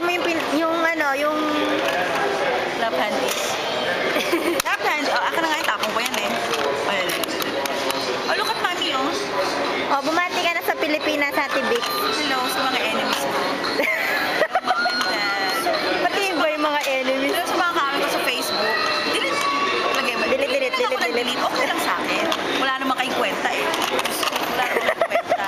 mo yung ano, yung... Love handies. Love handies. Oh, akin na nga, itapong ko yan eh. Oh, look at mommy, oh. Oh, bumati ka na sa Pilipinas, Ate Vic. Hello sa mga enemies ko. Mom and dad. Pati ba yung mga enemies? Hello sa mga kakakit ko sa Facebook. Delete. Lagay mo. Delete. Okay lang sa akin. Wala naman kayong kwenta eh. Wala naman kayong kwenta.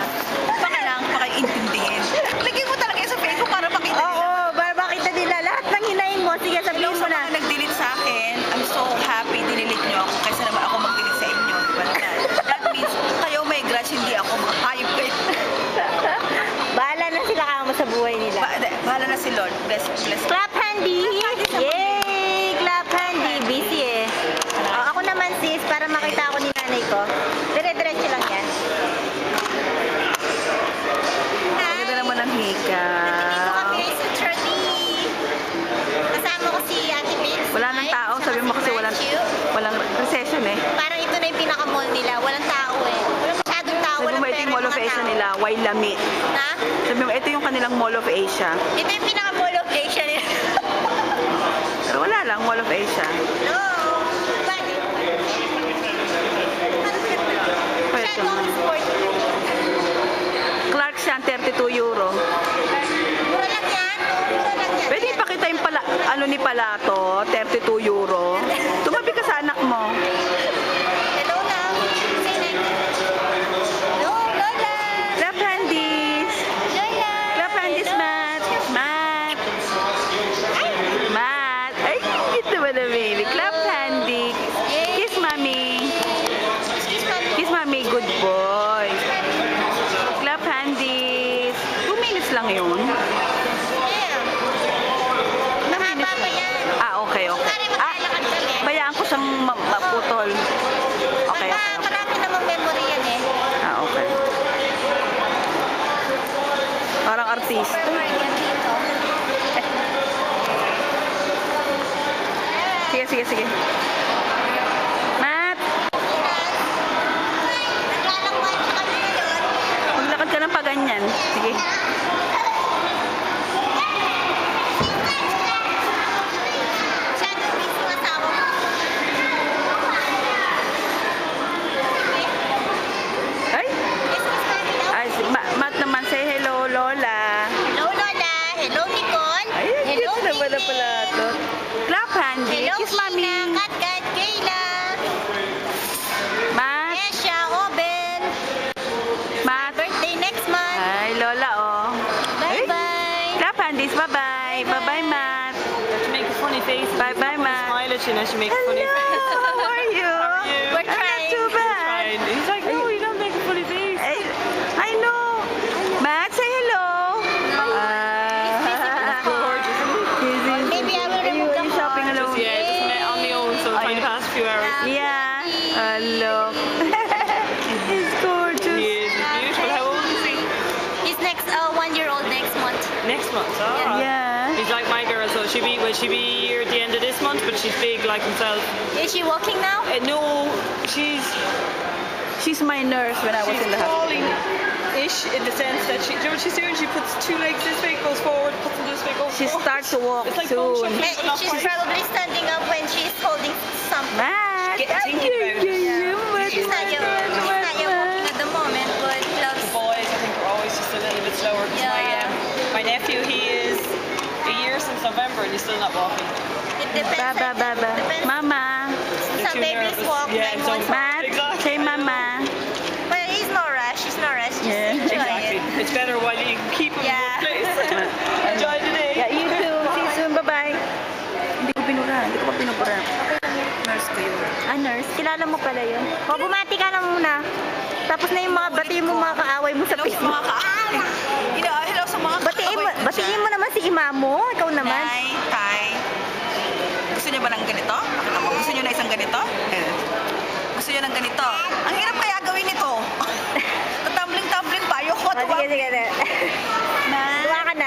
Baka lang, baka intindihin. Lagay mo talaga sa Facebook para makita nila. Oo, para makita nila. Lahat ng hinain mo. Sige, sabihin mo na. Hello sa mga nag-delete sa akin. I'm so happy dinelete nyo ako kaysa naman ako mag-delete sa inyo. That means, kayo may grudge, hindi ako makayop kayo. Bahala na sila kamo sa buhay nila. Bahala na si Lord. Bless. Clap handy! Yay! Clap handy! Busy eh. Oh, ako naman sis, para makita ako ni nanay ko. Dire-diretso lang yan. Maganda naman ang hika. Dito kami sa Charlie. Kasama ko si Ate Vince. Wala nang tao. Sabi mo kasi walang recession eh. Parang ito na yung pinaka-mall nila. Walang tao eh. Walang masyadong tao. Sabi mo ito yung Mall of Asia nila. Wailami. Na? Sabi mo ito yung kanilang Mall of Asia. Ito yung pinaka-mall of Asia nila. Pero wala lang Mall of Asia. No. Pwede mo. Clark's yan, 32 euro. Mura lang yan. Pwede ipakita yung ano ni Palato, 32 euro. Tumabi ka sa anak mo. Hello na. Say na. Hello, Lola. Clap handies. Lola. Clap handies, Matt. Matt. Matt. Ay, cute naman na baby. Clap handy. Kiss mommy. Kiss mommy. Good boy. Clap handies. 2 minutes lang yun. Mahaba pa yan. Okay. Pare, maglalakad kami. Bayaan ko siyang maputol. Okay. Marami namang memory yan eh. Okay. Parang artista. Sige. Matt! Naglalakad pa kami ngayon. Maglakad ka ng paganyan. Sige. Shadow Beast yung asawa mo. Ay! Ay, si Matt naman. Say hello, Lola. Hello, Lola. Hello, Nicole. Ay, Hello, cute naman na pala ito. Clap handy. Hello, Kiss mommy. Kina, Kat, Kayla. Matt. Esha, Oben. Matt. Birthday next month. Ay, Lola, oh. Bye-bye. Clap handies. Bye-bye. Bye-bye, Matt. She make a funny face. Bye-bye, Matt. Smile at you and she makes a funny Hello. face. How are you? We're trying. Not too bad. And he's like, no, you don't make a funny face. I know. Matt, say hello. Maybe I will remove the shopping phone. alone. Yeah, just met on the own, so trying to pass a few hours. Yeah. Look. He's gorgeous. He is beautiful. How old is he? He's next 1-year-old next month. Next month. Oh. Yeah. He's like my girl, so she'll be here at the end of this month, but she's big like himself. Is she walking now? No, she's She's my nurse when I was in the hospital. crawling-ish in the sense that you know what she's doing? She puts 2 legs this way, goes forward, puts them this way, goes She forward. starts to walk It's like bone soon. shuffling, but not She's quite. probably standing up when she's holding something. Matt. Get thinking about it. She's not yet walking at the moment, but The loves. boys, I think, are always just a little bit slower. 'Cause Yeah. my nephew, he is a year since November and he's still not walking. It depends. Depends. Mama. Some too babies nervous. walk Yeah, 9 so- months. Matt. Exactly. Say mama. But he's no rush. He's no rush. Just Yeah. enjoy Exactly. it. It's better while you can keep him Yeah. in one place. Enjoy the day. Yeah, you too. See you soon. Bye-bye. Hindi ko pa pinupura. Nurse ko yun. Nurse? Kilala mo pala yun? O, bumati ka na muna. Tapos na yung mga batiin mo, mga kaaway mo sa Hello sa Facebook. mga hello sa mga Batiin mo naman si ima mo. Ikaw naman. Nay, Tay. Gusto niyo ba ng ganito? Pakita ko. Gusto niyo na isang ganito? Gusto niyo ng ganito? Ang hirap kaya gawin ito. Tumbling-tumbling pa. Ayoko. Sige.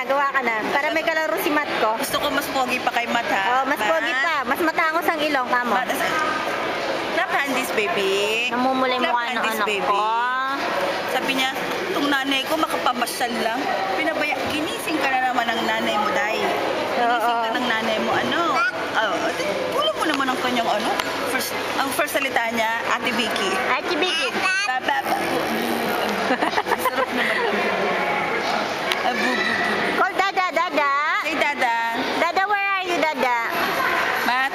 Gawa ka na. Para may kalaro si Matt ko. Gusto ko mas pogi pa kay Matt, ha? Oh, mas pogi pa. Mas matangos ang ilong ka mo. Clap handies, baby. Namumulay mo Clap ka ng handies, anak baby. ko. Sabi niya, itong nanay ko makapamasyal lang. Ginising ka na naman ng nanay mo, Day. Ginising ka ng nanay mo, ano? Kulang mo naman ang kanyang ano? Ang first salita niya, Ate Vicky. Ate Vicky. Baba. Sarap naman. Abubu. Call Dada, Dada. Hey, Dada. Dada, where are you, Dada? Matt,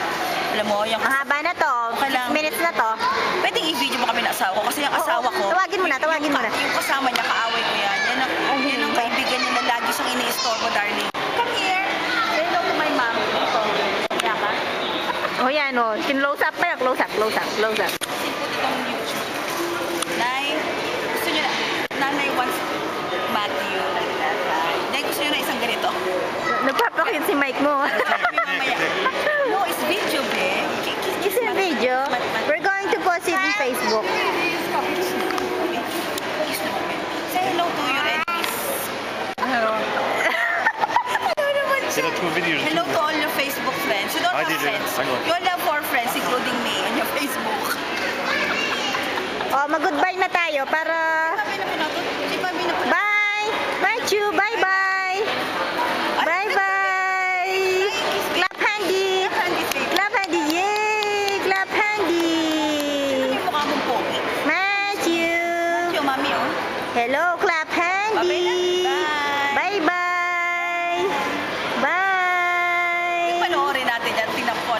alam mo, yung Ang haba na to. Okay lang. 6 minutes na to. pwedeng i-video mo kami ng asawa ko kasi yung asawa ko. Tawagin mo na, tawagin mo na. Yung kasama niya, kaaway ko yan. Yan ang kaibigan niya na lagi siyang ini-store ko, darling. Come here. Say hello to my mom. Ito. Kaya ka? Oh, yan, oh. Close up pa yan. Close up, close up, close up. Put it on YouTube. Nay, gusto niyo na, nanay wants Matthew. Nay, gusto niyo na isang ganito. Nagpapakit si Mike mo. Kami mamaya. No, it's video, babe. Is it video? We're going to post it in Facebook. Say hello to your enemies. There are two videos. Hello to all your Facebook friends. You don't I have did it. friends. Hang on. You only have 4 friends, including me, on your Facebook. Oh, mag-goodbye na tayo para... Sabi na po natin. Di ba na po natin? Bye! Bye, Chu! Bye-bye! Bye-bye! Clap handy! Clap handy! Yay! Clap handy! Yung mukha mong pogi. Matthew! Yung mami, oh. Hello, clap handy! Bye-bye. Bye-bye! Bye! Panoorin natin yan. Tingnan ko